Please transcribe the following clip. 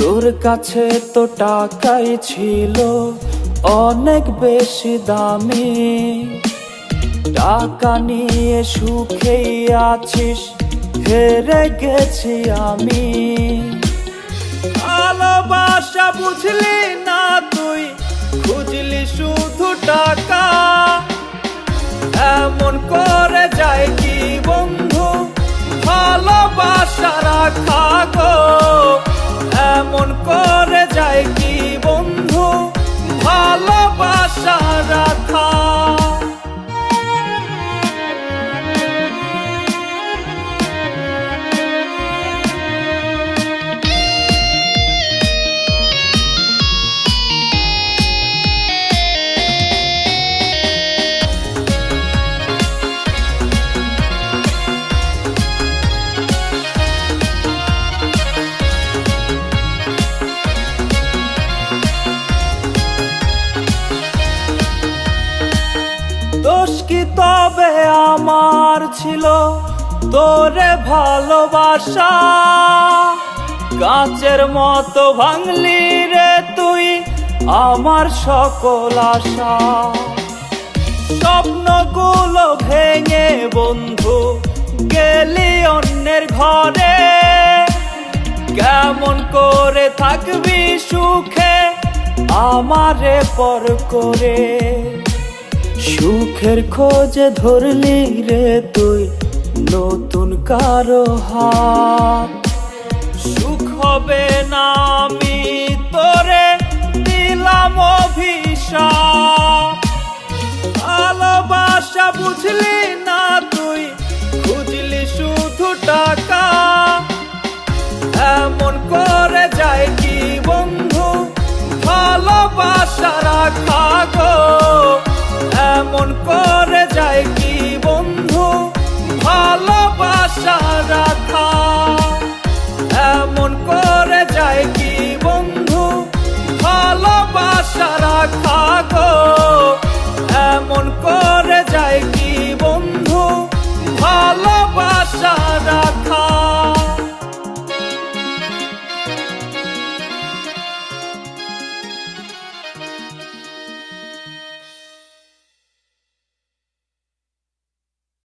তোর কাছে তো টাকাই ছিল অনেক বেশি দামি, টাকা নিয়ে সুখেই আছিস, হেরে গেছি আমি। ভালোবাসা বুঝলি না তুই, খুঁজলি শুধু টাকা। এমন করে যায় কি বন্ধু ভালোবাসা রাখা গো, এমন করে যায় কি বন্ধু ভালোবাসা রাখা। দোষ কি তবে আমার ছিল তোরে ভালোবাসা? কাঁচের মতো ভাঙলি রে তুই আমার সকল আশা। স্বপ্নগুলো ভেঙে বন্ধু গেলি অন্যের ঘরে, কেমন করে থাকবি সুখে আমারে পর করে? সুখের খোঁজে ধরলি রে তুই নতুন কারো হাত, সুখ হবে না আমি তোরে দিলাম অভিশাপ। ভালোবাসা বুঝলি না তুই, খুঁজলি শুধু টাকা। এমন করে যায় কি বন্ধু ভালোবাসা রাখা গো, এমন করে যায় কি